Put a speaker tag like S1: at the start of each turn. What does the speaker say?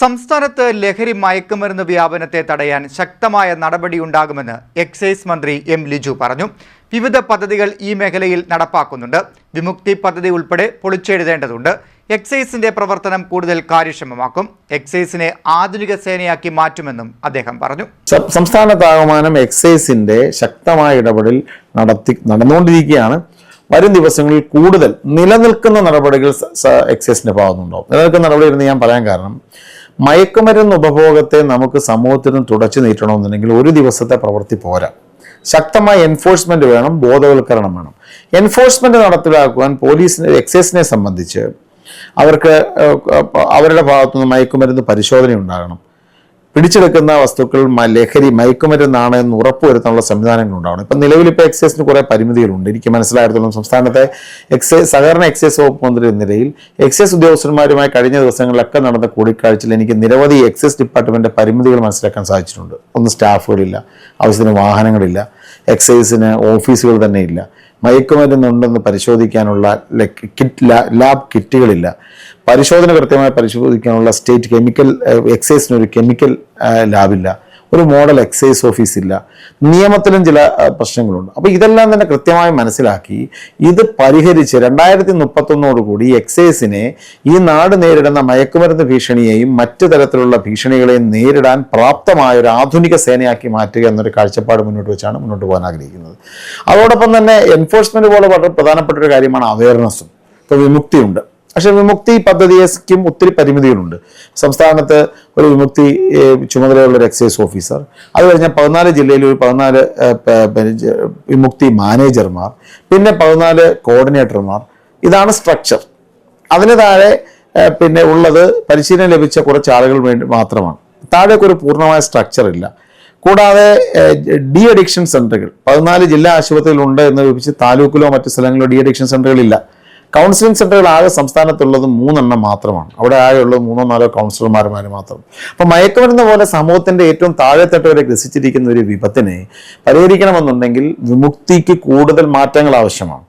S1: സംസ്ഥാനത്ത് ലഹരി മയക്കുമരുന്ന് വ്യാപനത്തെ തടയാൻ ശക്തമായ നടപടിയുണ്ടാകുമെന്ന് എക്സൈസ് മന്ത്രി എം ലിജു പറഞ്ഞു. വിവിധ പദ്ധതികൾ ഈ മേഖലയിൽ നടപ്പാക്കുന്നുണ്ട്. വിമുക്തി പദ്ധതി ഉൾപ്പെടെ പൊളിച്ചെഴുതേണ്ടതുണ്ട്. എക്സൈസിന്റെ പ്രവർത്തനം കൂടുതൽ കാര്യക്ഷമമാക്കും. എക്സൈസിനെ ആധുനിക സേനയാക്കി മാറ്റുമെന്നും അദ്ദേഹം പറഞ്ഞു.
S2: സംസ്ഥാനത്താകമാനം എക്സൈസിന്റെ ശക്തമായ ഇടപെടൽ നടന്നുകൊണ്ടിരിക്കുകയാണ്. വരും ദിവസങ്ങളിൽ കൂടുതൽ നിലനിൽക്കുന്ന നടപടികൾ എക്സൈസിന്റെ ഭാഗത്തുനിന്നുണ്ടാവും. നിലനിൽക്കുന്ന നടപടി എന്ന് ഞാൻ പറയാൻ കാരണം, മയക്കുമരുന്ന് ഉപഭോഗത്തെ നമുക്ക് സമൂഹത്തിനും തുടച്ചു നീട്ടണമെന്നുണ്ടെങ്കിൽ ഒരു ദിവസത്തെ പ്രവൃത്തി പോരാ. ശക്തമായ എൻഫോഴ്സ്മെന്റ് വേണം, ബോധവൽക്കരണം വേണം. എൻഫോഴ്സ്മെന്റ് നടപ്പിലാക്കുവാൻ എക്സൈസിനെ സംബന്ധിച്ച് അവർക്ക് അവരുടെ ഭാഗത്തുനിന്ന് മയക്കുമരുന്ന് പരിശോധന ഉണ്ടാകണം. പിടിച്ചെടുക്കുന്ന വസ്തുക്കൾ മയക്കുമരുന്നാണ് എന്ന് ഉറപ്പുവരുത്താനുള്ള സംവിധാനങ്ങൾ ഉണ്ടാവണം. ഇപ്പം നിലവിലിപ്പോൾ എക്സൈസിന് കുറേ പരിമിതികളുണ്ട്. എനിക്ക് മനസ്സിലായിടത്തോളം സംസ്ഥാനത്തെ സഹകരണ എക്സൈസ് വകുപ്പ് മന്ത്രി എന്ന നിലയിൽ എക്സൈസ് ഉദ്യോഗസ്ഥന്മാരുമായി കഴിഞ്ഞ ദിവസങ്ങളിലൊക്കെ നടന്ന കൂടിക്കാഴ്ചയിൽ എനിക്ക് നിരവധി എക്സൈസ് ഡിപ്പാർട്ട്മെന്റ് പരിമിതികൾ മനസ്സിലാക്കാൻ സാധിച്ചിട്ടുണ്ട്. ഒന്ന്, സ്റ്റാഫുകളില്ല, ആവശ്യത്തിന് വാഹനങ്ങളില്ല, എക്സൈസിന് ഓഫീസുകൾ തന്നെ ഇല്ല, മയക്കുമരുന്നുണ്ടെന്ന് പരിശോധിക്കാനുള്ള ലാബ് കിറ്റുകളില്ല, പരിശോധന കൃത്യമായി പരിശോധിക്കാനുള്ള സ്റ്റേറ്റ് കെമിക്കൽ എക്സൈസിനൊരു കെമിക്കൽ ലാബില്ല, ഒരു മോഡൽ എക്സൈസ് ഓഫീസ് ഇല്ല, നിയമത്തിലും ചില പ്രശ്നങ്ങളുണ്ട്. അപ്പോൾ ഇതെല്ലാം തന്നെ കൃത്യമായി മനസ്സിലാക്കി ഇത് പരിഹരിച്ച് 2031 എക്സൈസിനെ ഈ നാട് നേരിടുന്ന മയക്കുമരുന്ന് ഭീഷണിയെയും മറ്റു തരത്തിലുള്ള ഭീഷണികളെയും നേരിടാൻ പ്രാപ്തമായ ഒരു ആധുനിക സേനയാക്കി മാറ്റുക എന്നൊരു കാഴ്ചപ്പാട് മുന്നോട്ട് വെച്ചാണ് മുന്നോട്ട് പോകാൻ ആഗ്രഹിക്കുന്നത്. അതോടൊപ്പം തന്നെ എൻഫോഴ്സ്മെന്റ് പോലെ വളരെ പ്രധാനപ്പെട്ട ഒരു കാര്യമാണ് അവയർനെസ്സും. ഇപ്പോൾ വിമുക്തിയുണ്ട്, പക്ഷെ വിമുക്തി പദ്ധതിക്കും ഒത്തിരി പരിമിതികളുണ്ട്. സംസ്ഥാനത്ത് ഒരു വിമുക്തി ചുമതലയുള്ള ഒരു എക്സൈസ് ഓഫീസർ, അത് കഴിഞ്ഞാൽ 14 ജില്ലയിൽ ഒരു 14 വിമുക്തി മാനേജർമാർ, പിന്നെ 14 കോർഡിനേറ്റർമാർ. ഇതാണ് സ്ട്രക്ചർ. അതിന് താഴെ പിന്നെ ഉള്ളത് പരിശീലനം ലഭിച്ച കുറച്ച് ആളുകൾ വേണ്ടി മാത്രമാണ്. താഴേക്ക് ഒരു പൂർണ്ണമായ സ്ട്രക്ചർ ഇല്ല. കൂടാതെ ഡി അഡിക്ഷൻ സെന്ററുകൾ 14 ജില്ലാ ആശുപത്രികളുണ്ട് എന്ന് വിളിച്ച് താലൂക്കിലോ മറ്റു സ്ഥലങ്ങളിലോ ഡി അഡിക്ഷൻ സെന്ററുകളില്ല. കൗൺസിലിംഗ് സെന്ററുകൾ ആകെ സംസ്ഥാനത്തുള്ളത് 3 മാത്രമാണ്. അവിടെ ആകെയുള്ളത് 3-4 കൗൺസിലർമാർ മാത്രം. അപ്പം മയക്കുമരുന്ന് പോലെ സമൂഹത്തിന്റെ ഏറ്റവും താഴെത്തട്ട് വരെ ഗ്രസിച്ചിരിക്കുന്ന ഒരു വിപത്തിനെ പരിഹരിക്കണമെന്നുണ്ടെങ്കിൽ വിമുക്തിക്ക് കൂടുതൽ മാറ്റങ്ങൾ ആവശ്യമാണ്.